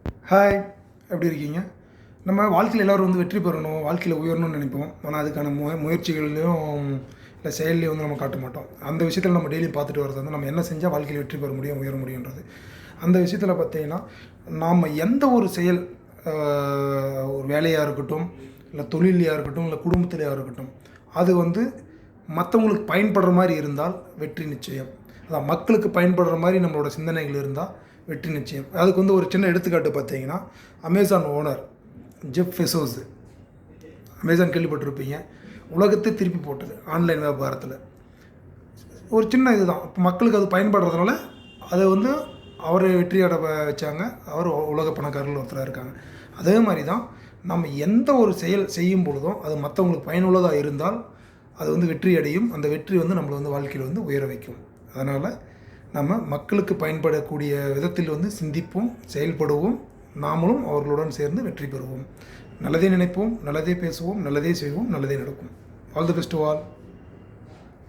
Hi, எப்படி இருக்கீங்க? நம்ம வாழ்க்கையில் எல்லோரும் வந்து வெற்றி பெறணும், வாழ்க்கையில் உயரணும்னு நினைப்போம். ஆனால் அதுக்கான முயற்சிகள்லையும் இல்லை செயல்லையும் வந்து நம்ம காட்ட மாட்டோம். அந்த விஷயத்தில் நம்ம டெய்லியும் பார்த்துட்டு வரது வந்து நம்ம என்ன செஞ்சால் வாழ்க்கையில் வெற்றி பெற முடியும், உயர முடியுன்றது. அந்த விஷயத்தில் பார்த்தீங்கன்னா, நாம் எந்த ஒரு செயல் ஒரு வேலையாக இருக்கட்டும், இல்லை தொழிலையாக இருக்கட்டும், இல்லை குடும்பத்திலையாக இருக்கட்டும், அது வந்து மற்றவங்களுக்கு பயன்படுற மாதிரி இருந்தால் வெற்றி நிச்சயம். அதான் மக்களுக்கு பயன்படுற மாதிரி நம்மளோட சிந்தனைகள் இருந்தால் வெற்றி நிச்சயம். அதுக்கு வந்து ஒரு சின்ன எடுத்துக்காட்டு பார்த்தீங்கன்னா, Amazon owner Jeff Bezos. Amazon கேள்விப்பட்டிருப்பீங்க. உலகத்தை திருப்பி போட்டது ஆன்லைன் வியாபாரத்தில். ஒரு சின்ன இதுதான். இப்போ மக்களுக்கு அது பயன்படுறதுனால அதை வந்து அவரை வெற்றியட வச்சாங்க. அவர் உலக பணக்காரர்கள் ஒருத்தராக இருக்காங்க. அதே மாதிரி தான் நம்ம எந்த ஒரு செயல் செய்யும் பொழுதும் அது மற்றவங்களுக்கு பயனுள்ளதாக இருந்தால் அது வந்து வெற்றி அடையும். அந்த வெற்றி வந்து நம்மளை வந்து வாழ்க்கையில் வந்து உயர வைக்கும். அதனால் நம்ம மக்களுக்கு பயன்படக்கூடிய விதத்தில் வந்து சிந்திப்போம், செயல்படுவோம், நாமளும் அவர்களுடன் சேர்ந்து வெற்றி பெறுவோம். நல்லதே நினைப்போம், நல்லதே பேசுவோம், நல்லதே செய்வோம், நல்லதே நடக்கும். All the best to all.